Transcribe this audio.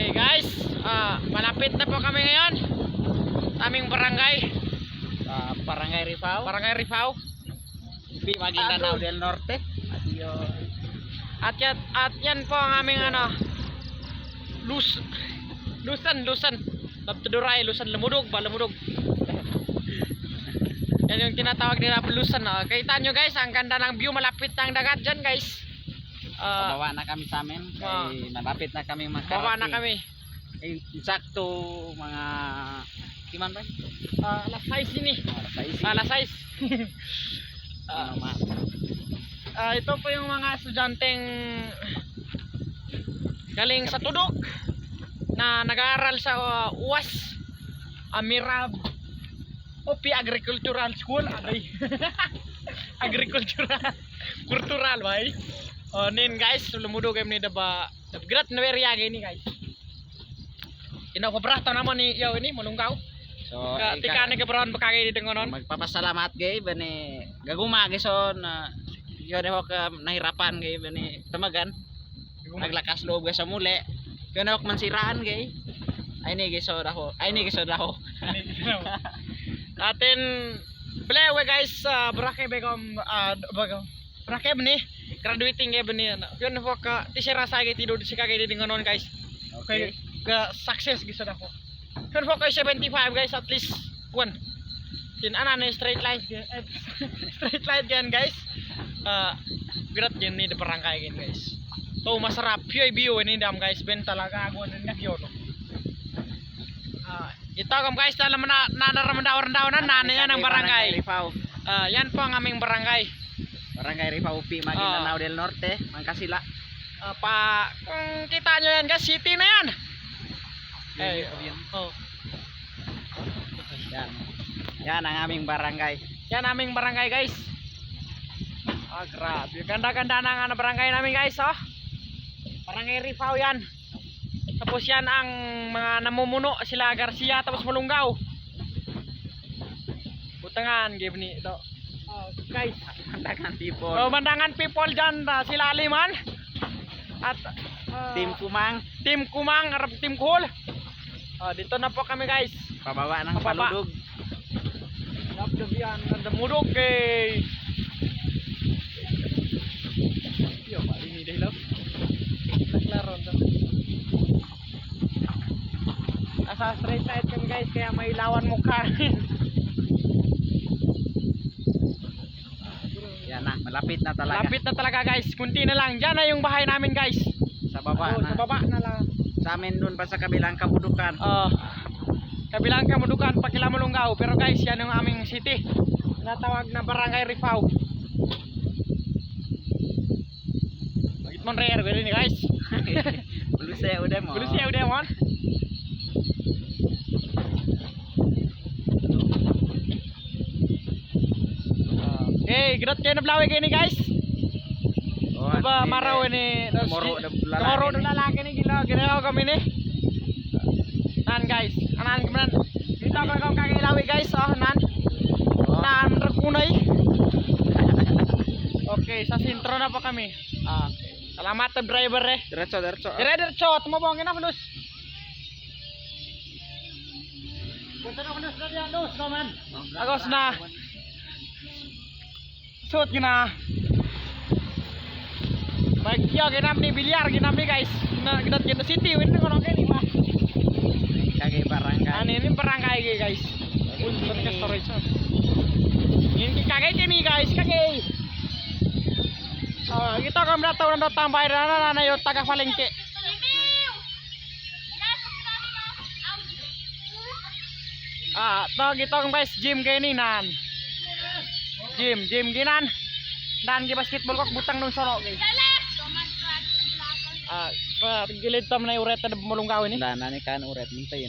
Okay guys, malapit na po kami ngayon. Aming barangay. Barangay Rifao. Barangay Rifao. Maguindanao del Norte. At yan po ang aming Lusan. Labtuduray, Lusan Lamudog, Balamudog. Yan yung tinatawag nila Lusan. Kita nyo guys, ang ganda ng view, malapit ng dagat dyan guys. Bawa na kami sa amin. Malapit na kami makarating. Bawa na kami. Sakto mga kiman ba? Alas 6 ini. Alas 6. Ito po yung mga estudyanteng galing sa Tudok na nag-aaral sa UAS Amirab OP Agricultural School. Agricultural Kultural bay. Nin guys, lumudog kami ni daba grat na area gini guys. Inakobrata naman ni yaw ini mulunggaw. So tika nagabraon bakagay di dengonon. Magpapasalamat gay bani gaguma gison yo deho ka nahirapan gay bani tamagan. Naglakas loob ga sa muli. Kuno ak mansiraan gay. Ay ni gisod ako. Atin blewe guys, brake begom brake bani graduating gay bani. Yun ho ka tisira sa gay tido si kagay di dengonon guys. Okay. Ga success gisod ako. Kan po kay 75 guys, at least one. Ana na straight line. Straight line yan guys. Grat yan ni de barangay yan guys. So masarap yoy view ini dam guys, ben talaga agon nga yun. Ito kam guys, dalam nadaramdaw-daw na yan ang barangay. Yan po ang aming barangay. Barangay Rifao P, Maguindanao del Norte, Mangkasila. Kung kita nyo yan guys, city na yan. Yan ang aming barangay. Yan aming barangay guys. Grabe. Ganda-ganda ng barangay namin guys. Barangay Rifao yan. Tapos yan ang mga namumuno sila Garcia tapos Mulunggaw. Butangan give ni ito. Guys, Mandangan people. Mandangan people dyan sila Aliman. At Team Kumang, Arab Team Cool. Dito na po kami guys. Pababa ng Paludog. Napdog yan, Lamudog kay. Yo, ini deh lo. Naklaro to. Asa straight side kami guys, kaya may lawan mukha. Yan na, malapit na talaga. Malapit na talaga guys. Kunti na lang. Diyan na yung bahay namin guys. Sa baba na. Sa baba na lang. Sa amin doon pa sa kabilang kabudukan. Kabilang kabudukan Pakila Mulunggaw. Pero guys, yan yung aming city. Natawag na Barangay Rifao. Magit mon rare gini nih guys. Bulusnya udah mon. Bulusnya udah mon. Gerat kayo na blawe kayo ni guys. Diba maraw ini Tomorrow na lalaki ni ginawa kami ni. Nan guys, anan kemanan. Dito ko kagilawi guys, nan. Nan rekunay. Okay, sa sentro na pa kami. Salamat sa driver eh. Diretso, tumabong na Luz. Punta na Luz na diyan, Luz, man. Agos na. Suot gina. Bagyo ginam ni bilyar ginam ni guys. Gidat gina city win ko nang kini ba. Kagay barangay. Ini barangay guys. Unsa ka storage. Ini kagay kini guys, kagay. Kita kam datang na tambay na yo taga palengke. To kita guys gym kay ni nan. Gym ginan. Dan di basketball kok butang nung sono guys. Gilid tam na uret na Mulunggaw ini. Dana ni kan uret mintayin.